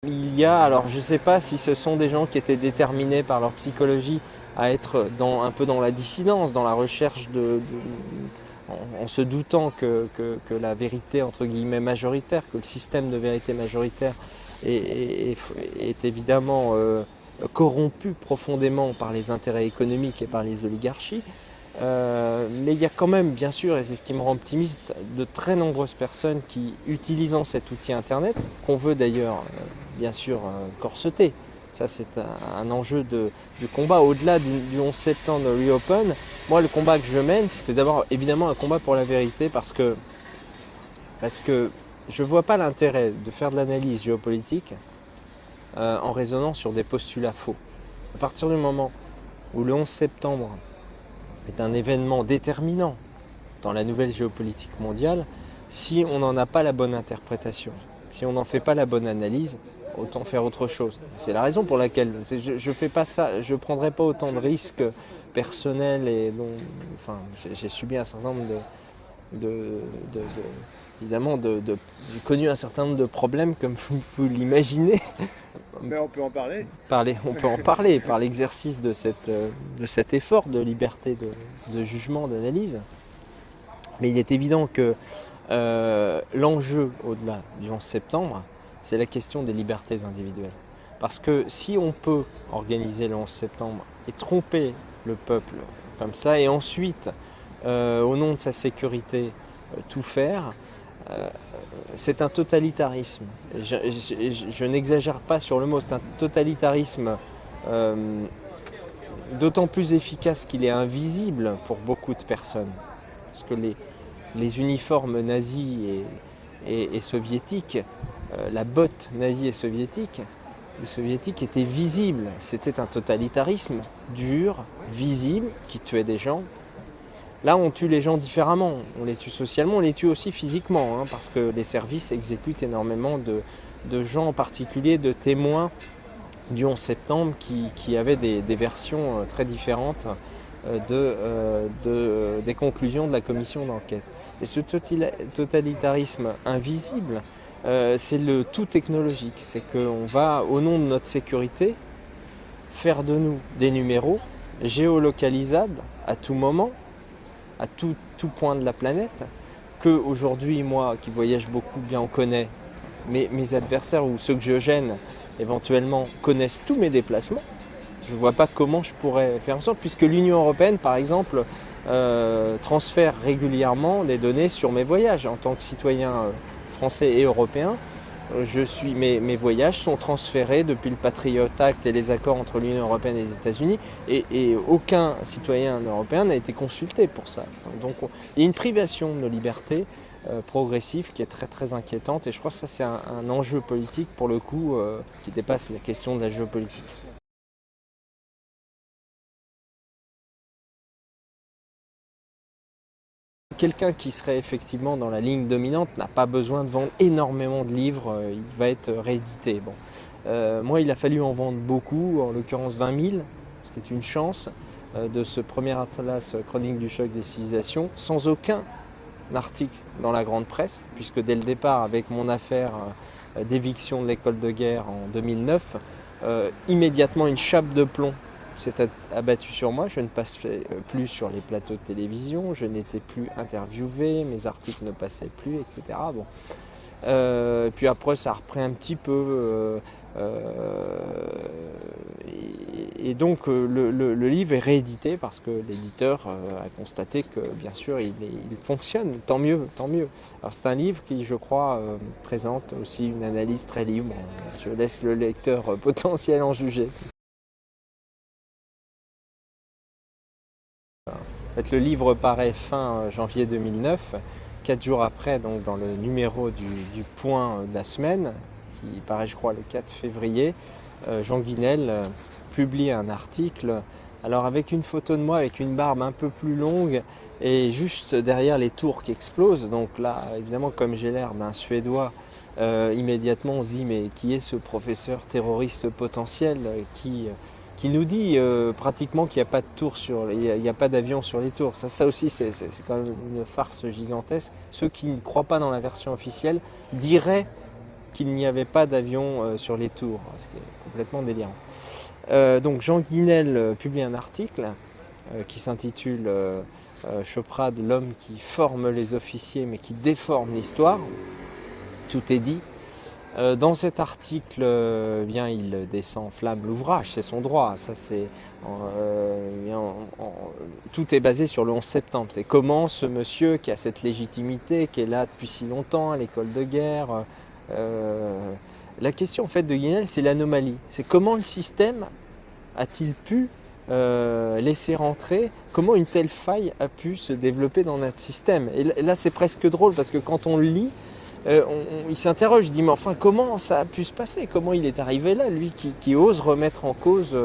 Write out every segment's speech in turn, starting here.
Alors je ne sais pas si ce sont des gens qui étaient déterminés par leur psychologie à être un peu dans la dissidence, dans la recherche en se doutant que la vérité entre guillemets majoritaire, que le système de vérité majoritaire est évidemment corrompu profondément par les intérêts économiques et par les oligarchies. Mais il y a quand même, bien sûr, et c'est ce qui me rend optimiste, de très nombreuses personnes qui, utilisant cet outil Internet, qu'on veut d'ailleurs, bien sûr, corseter, ça c'est un enjeu du combat, au-delà du 11 septembre de Reopen, moi le combat que je mène, c'est d'abord évidemment un combat pour la vérité, parce que je ne vois pas l'intérêt de faire de l'analyse géopolitique en raisonnant sur des postulats faux. À partir du moment où le 11 septembre est un événement déterminant dans la nouvelle géopolitique mondiale, si on n'en a pas la bonne interprétation, si on n'en fait pas la bonne analyse, autant faire autre chose. C'est la raison pour laquelle je fais pas ça, je ne prendrai pas autant de risques personnels et enfin, j'ai subi un certain nombre évidemment, j'ai connu un certain nombre de problèmes comme vous l'imaginez. Mais on peut en parler. On peut en parler par l'exercice de cet effort de liberté de jugement, d'analyse. Mais il est évident que l'enjeu au-delà du 11 septembre, c'est la question des libertés individuelles. Parce que si on peut organiser le 11 septembre et tromper le peuple comme ça, et ensuite, au nom de sa sécurité, tout faire, c'est un totalitarisme. Je n'exagère pas sur le mot, c'est un totalitarisme d'autant plus efficace qu'il est invisible pour beaucoup de personnes. Parce que les uniformes nazis et soviétiques, la botte nazie et soviétique, le soviétique était visible. C'était un totalitarisme dur, visible, qui tuait des gens. Là, on tue les gens différemment. On les tue socialement, on les tue aussi physiquement, parce que les services exécutent énormément de gens, en particulier de témoins du 11 septembre, qui avaient des versions très différentes des conclusions de la commission d'enquête. Et ce totalitarisme invisible, c'est le tout technologique. C'est qu'on va, au nom de notre sécurité, faire de nous des numéros géolocalisables à tout moment, à tout point de la planète, que aujourd'hui, moi qui voyage beaucoup, bien on connaît, mes adversaires ou ceux que je gêne éventuellement connaissent tous mes déplacements. Je ne vois pas comment je pourrais faire en sorte, puisque l'Union européenne, par exemple, transfère régulièrement des données sur mes voyages. En tant que citoyen français et européen, mes voyages sont transférés depuis le Patriot Act et les accords entre l'Union européenne et les États-Unis, et aucun citoyen européen n'a été consulté pour ça. Donc il y a une privation de liberté progressive qui est très très inquiétante, et je crois que ça c'est un enjeu politique pour le coup qui dépasse la question de la géopolitique. Quelqu'un qui serait effectivement dans la ligne dominante n'a pas besoin de vendre énormément de livres, il va être réédité. Bon. Moi, il a fallu en vendre beaucoup, en l'occurrence 20 000, c'était une chance, de ce premier atlas Chronique du choc des civilisations, sans aucun article dans la grande presse, puisque dès le départ, avec mon affaire d'éviction de l'école de guerre en 2009, immédiatement une chape de plomb s'est abattu sur moi. Je ne passais plus sur les plateaux de télévision, je n'étais plus interviewé, mes articles ne passaient plus, etc. Bon. Puis après, ça a repris un petit peu. Et donc, le livre est réédité parce que l'éditeur a constaté que, bien sûr, il fonctionne. Tant mieux, tant mieux. Alors, c'est un livre qui, je crois, présente aussi une analyse très libre. Je laisse le lecteur potentiel en juger. En fait, le livre paraît fin janvier 2009, 4 jours après, donc dans le numéro du Point de la semaine, qui paraît je crois le 4 février, Jean Guinel publie un article, alors avec une photo de moi avec une barbe un peu plus longue et juste derrière les tours qui explosent. Donc là, évidemment, comme j'ai l'air d'un Suédois, immédiatement on se dit mais qui est ce professeur terroriste potentiel qui nous dit pratiquement qu'il n'y a pas de tour il n'y a pas d'avion sur les tours. Ça aussi, c'est quand même une farce gigantesque. Ceux qui ne croient pas dans la version officielle diraient qu'il n'y avait pas d'avion sur les tours, ce qui est complètement délirant. Donc Jean Guinel publie un article qui s'intitule Choprad, l'homme qui forme les officiers mais qui déforme l'histoire. Tout est dit. Dans cet article, bien, il descend en flamme l'ouvrage, c'est son droit. Ça, tout est basé sur le 11 septembre. C'est comment ce monsieur qui a cette légitimité, qui est là depuis si longtemps à l'école de guerre. La question en fait de Guinel, c'est l'anomalie. C'est comment le système a-t-il pu laisser rentrer, comment une telle faille a pu se développer dans notre système. Et là, c'est presque drôle parce que quand on le lit, il s'interroge, il dit mais enfin comment ça a pu se passer, comment il est arrivé là, lui qui ose remettre en cause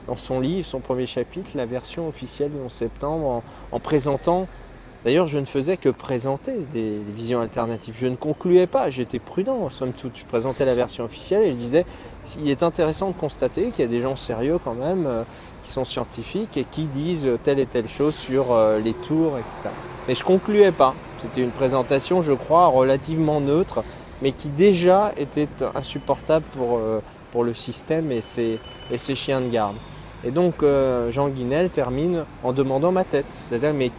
dans son livre, son premier chapitre, la version officielle du 11 septembre en présentant, d'ailleurs je ne faisais que présenter des visions alternatives, je ne concluais pas, j'étais prudent somme toute, je présentais la version officielle et je disais il est intéressant de constater qu'il y a des gens sérieux quand même, qui sont scientifiques et qui disent telle et telle chose sur les tours, etc. Mais je ne concluais pas. C'était une présentation, je crois, relativement neutre, mais qui déjà était insupportable pour le système et ses chiens de garde. Et donc Jean Guinel termine en demandant ma tête. C'est-à-dire, mais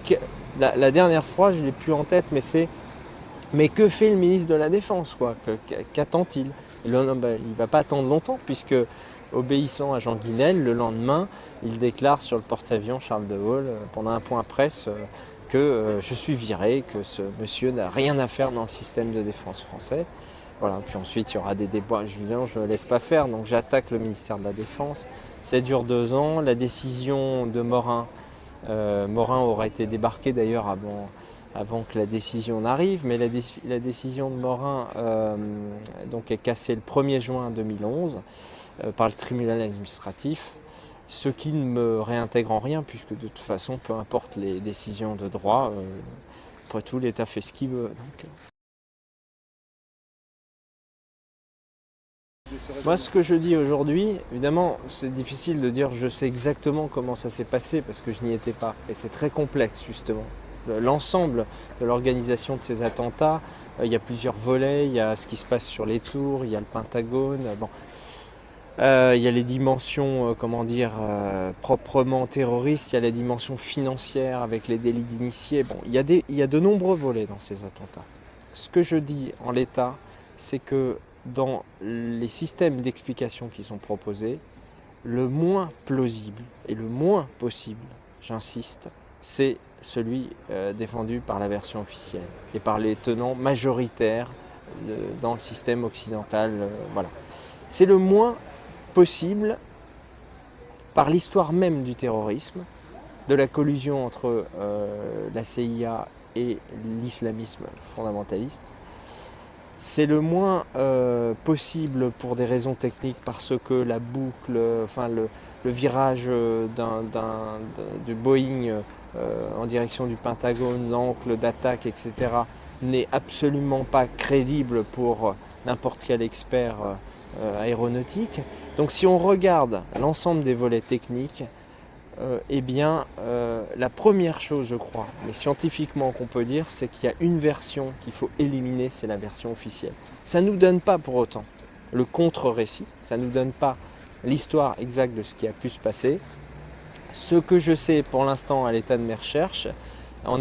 la dernière fois, je ne l'ai plus en tête, mais que fait le ministre de la Défense, quoi? Qu'attend-il? Il ne va pas attendre longtemps, puisque, obéissant à Jean Guinel, le lendemain, il déclare sur le porte-avions Charles de Gaulle, pendant un point presse, que je suis viré, que ce monsieur n'a rien à faire dans le système de défense français. Voilà. Puis ensuite, il y aura des débats. Je ne me laisse pas faire, donc j'attaque le ministère de la Défense. Ça dure 2 ans. La décision de Morin, Morin aura été débarqué d'ailleurs avant que la décision n'arrive, mais la décision de Morin donc est cassée le 1er juin 2011 par le tribunal administratif. Ce qui ne me réintègre en rien, puisque de toute façon, peu importe les décisions de droit, après tout, l'État fait ce qu'il veut. Donc. Moi, ce que je dis aujourd'hui, évidemment, c'est difficile de dire je sais exactement comment ça s'est passé, parce que je n'y étais pas. Et c'est très complexe, justement. L'ensemble de l'organisation de ces attentats, il y a plusieurs volets, il y a ce qui se passe sur les tours, il y a le Pentagone. Bon. Il y a les dimensions, proprement terroristes, il y a la dimension financière avec les délits d'initiés. Bon, il y a de nombreux volets dans ces attentats. Ce que je dis en l'état, c'est que dans les systèmes d'explication qui sont proposés, le moins plausible et le moins possible, j'insiste, c'est celui défendu par la version officielle et par les tenants majoritaires dans le système occidental. Voilà. C'est le moins possible par l'histoire même du terrorisme, de la collusion entre la CIA et l'islamisme fondamentaliste. C'est le moins possible pour des raisons techniques parce que la boucle, le virage du Boeing en direction du Pentagone, l'angle d'attaque, etc. n'est absolument pas crédible pour n'importe quel expert aéronautique. Donc si on regarde l'ensemble des volets techniques, la première chose, je crois, mais scientifiquement qu'on peut dire, c'est qu'il y a une version qu'il faut éliminer, c'est la version officielle. Ça ne nous donne pas pour autant le contre-récit, ça ne nous donne pas l'histoire exacte de ce qui a pu se passer. Ce que je sais pour l'instant à l'état de mes recherches, en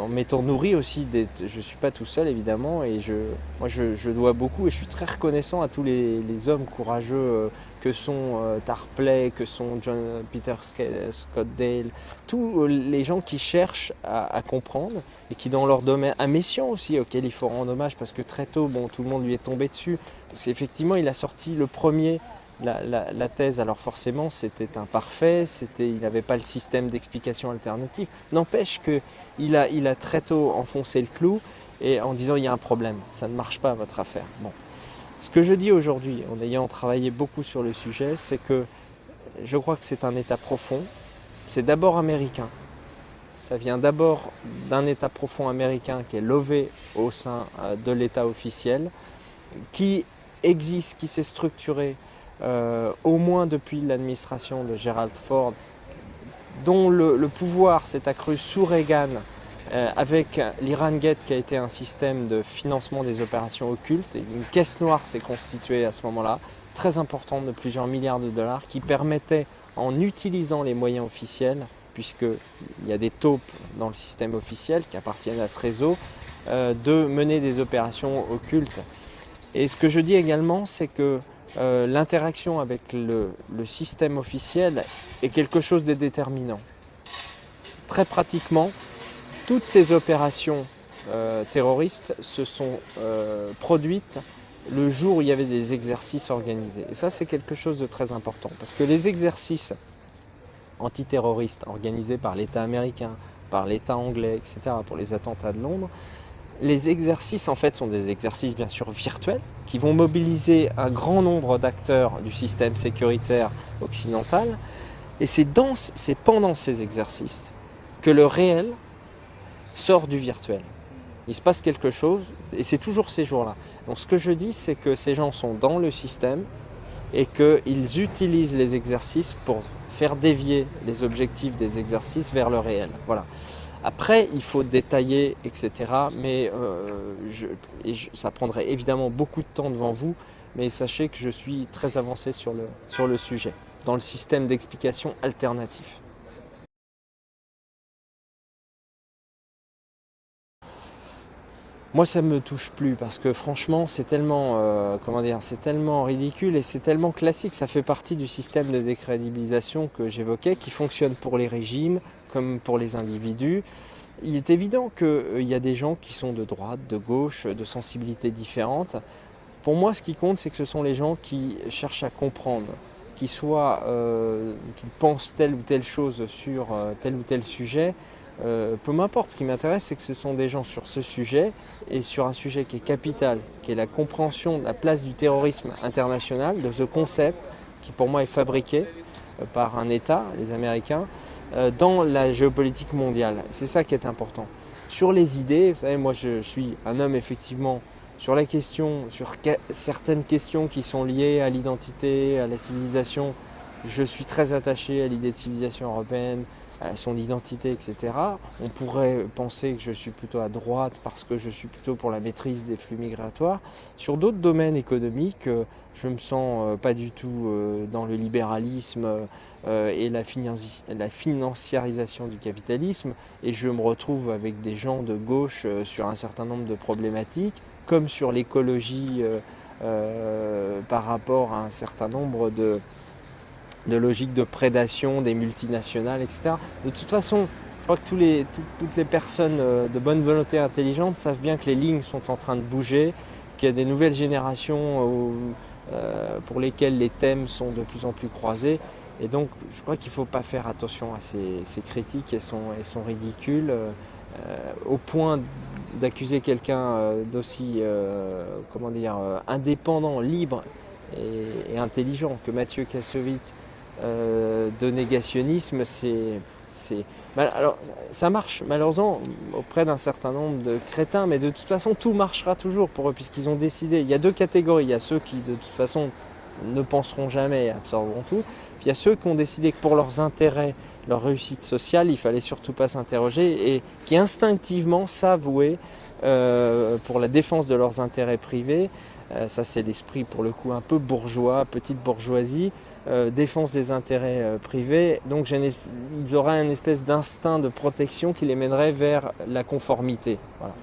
m'étant nourri aussi, je ne suis pas tout seul évidemment, et je dois beaucoup et je suis très reconnaissant à tous les hommes courageux que sont Tarpley, que sont Peter Scott Dale, tous les gens qui cherchent à comprendre et qui dans leur domaine, à Messiaen aussi, auquel il faut rendre hommage parce que très tôt, tout le monde lui est tombé dessus, parce qu'effectivement il a sorti le premier la thèse, alors forcément c'était imparfait, il n'avait pas le système d'explication alternative. N'empêche qu'il a très tôt enfoncé le clou et en disant il y a un problème, ça ne marche pas votre affaire. Bon. Ce que je dis aujourd'hui, en ayant travaillé beaucoup sur le sujet, c'est que je crois que c'est un État profond. C'est d'abord américain. Ça vient d'abord d'un État profond américain qui est lové au sein de l'État officiel, qui existe, qui s'est structuré au moins depuis l'administration de Gerald Ford, dont le pouvoir s'est accru sous Reagan avec l'Iran-Gate qui a été un système de financement des opérations occultes. Et une caisse noire s'est constituée à ce moment-là, très importante de plusieurs milliards de dollars, qui permettait, en utilisant les moyens officiels, puisqu'il y a des taupes dans le système officiel qui appartiennent à ce réseau, de mener des opérations occultes. Et ce que je dis également, c'est que l'interaction avec le système officiel est quelque chose de déterminant. Très pratiquement, toutes ces opérations terroristes se sont produites le jour où il y avait des exercices organisés. Et ça, c'est quelque chose de très important, parce que les exercices antiterroristes organisés par l'État américain, par l'État anglais, etc., pour les attentats de Londres, les exercices, en fait, sont des exercices bien sûr virtuels qui vont mobiliser un grand nombre d'acteurs du système sécuritaire occidental. Et c'est pendant ces exercices que le réel sort du virtuel. Il se passe quelque chose et c'est toujours ces jours-là. Donc ce que je dis, c'est que ces gens sont dans le système et qu'ils utilisent les exercices pour faire dévier les objectifs des exercices vers le réel. Voilà. Après, il faut détailler, etc. Mais ça prendrait évidemment beaucoup de temps devant vous, mais sachez que je suis très avancé sur le sujet, dans le système d'explication alternatif. Moi, ça ne me touche plus parce que franchement, c'est tellement, c'est tellement ridicule et c'est tellement classique. Ça fait partie du système de décrédibilisation que j'évoquais, qui fonctionne pour les régimes comme pour les individus. Il est évident qu'il y a des gens qui sont de droite, de gauche, de sensibilités différentes. Pour moi, ce qui compte, c'est que ce sont les gens qui cherchent à comprendre, qui pensent telle ou telle chose sur tel ou tel sujet. Peu m'importe, ce qui m'intéresse, c'est que ce sont des gens sur ce sujet et sur un sujet qui est capital, qui est la compréhension de la place du terrorisme international, de ce concept qui pour moi est fabriqué par un État, les Américains, dans la géopolitique mondiale. C'est ça qui est important. Sur les idées, vous savez, moi je suis un homme effectivement sur la question, sur certaines questions qui sont liées à l'identité, à la civilisation. Je suis très attaché à l'idée de civilisation européenne, à son identité, etc. On pourrait penser que je suis plutôt à droite parce que je suis plutôt pour la maîtrise des flux migratoires. Sur d'autres domaines économiques, je me sens pas du tout dans le libéralisme et la financiarisation du capitalisme, et je me retrouve avec des gens de gauche sur un certain nombre de problématiques, comme sur l'écologie par rapport à un certain nombre de logiques de prédation des multinationales, etc. De toute façon, je crois que toutes les personnes de bonne volonté intelligente savent bien que les lignes sont en train de bouger, qu'il y a des nouvelles générations pour lesquelles les thèmes sont de plus en plus croisés. Et donc, je crois qu'il ne faut pas faire attention à ces critiques, elles sont ridicules, au point d'accuser quelqu'un d'aussi indépendant, libre et intelligent que Mathieu Kassovitz de négationnisme. Alors, ça marche malheureusement auprès d'un certain nombre de crétins, mais de toute façon tout marchera toujours pour eux puisqu'ils ont décidé. Il y a deux catégories, il y a ceux qui de toute façon ne penseront jamais et absorberont tout, puis il y a ceux qui ont décidé que pour leurs intérêts, leur réussite sociale, il fallait surtout pas s'interroger, et qui instinctivement s'avouaient pour la défense de leurs intérêts privés. Ça c'est l'esprit pour le coup un peu bourgeois, petite bourgeoisie, défense des intérêts privés. Donc ils auraient une espèce d'instinct de protection qui les mènerait vers la conformité. Voilà.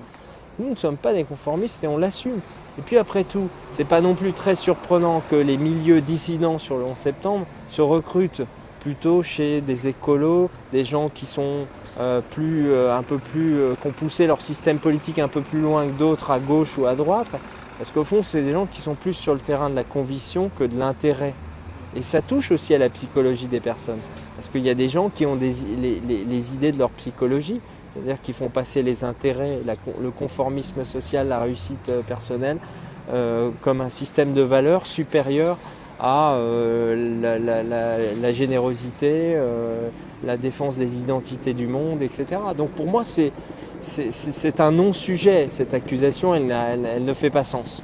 Nous ne sommes pas des conformistes et on l'assume. Et puis après tout, c'est pas non plus très surprenant que les milieux dissidents sur le 11 septembre se recrutent plutôt chez des écolos, des gens qui sont qui ont poussé leur système politique un peu plus loin que d'autres à gauche ou à droite. Parce qu'au fond, c'est des gens qui sont plus sur le terrain de la conviction que de l'intérêt. Et ça touche aussi à la psychologie des personnes. Parce qu'il y a des gens qui ont les idées de leur psychologie, c'est-à-dire qui font passer les intérêts, le conformisme social, la réussite personnelle, comme un système de valeurs supérieur à la générosité, la défense des identités du monde, etc. Donc pour moi, c'est un non-sujet, cette accusation, elle ne fait pas sens.